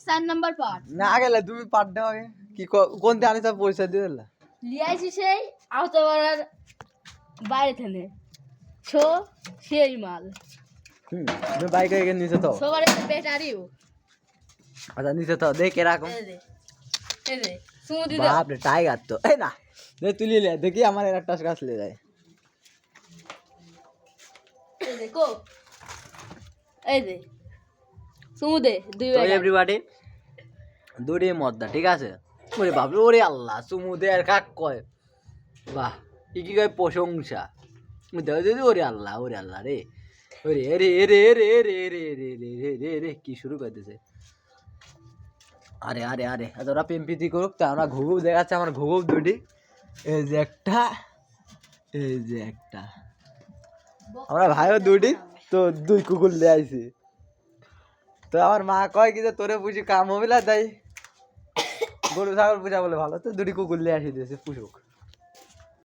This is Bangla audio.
4 নাম্বার পার্ট না গেলে তুমি পার্ট দাও আগে কি কোন তে আনি সব পয়সা দিয়ে দিলা লিয়াইছি সেই আওতাপাড়ার বাইরে থেকে ছো সেই মাল তুমি বাইকে এগিয়ে নিচে তো সবার একটা ব্যাটারিও আচ্ছা নিচে তো দেখ এরকম এই রে সুমুদি বাপ রে টাইগার তো এই না দে তুলি লে দেখি আমার একটা গাছ ले যায় এই দেখো এই দে সুমুদে দুই তো ব্যাগ এভরিবডি দুড়ি মদ্দা ঠিক আছে ওরে বাপ রে ওরে আল্লাহ সুমুদে আর কাক কয় বাহ কি কয় প্রশংসা যদি ওরে আল্লাহ রে ওরে রে রে রে রে রে রে রে রে রে কি শুরু করতেছে আরে আরে আরে ওরা পিম্পিতি করুক তা আমরা ঘুঘু দেখাচ্ছে আমার ঘুঘু দুটি এই যে একটা আমরা ভাইও দুটি তো দুই কুকুর নিয়ে আইছি তো আমার মা কয় কি যে তোরে বুঝি কাম হবে না তাই গরু ছাগল পূজা বলে ভালো তো দুটি কুকুর নিয়ে আসি দিয়েছে পুষুক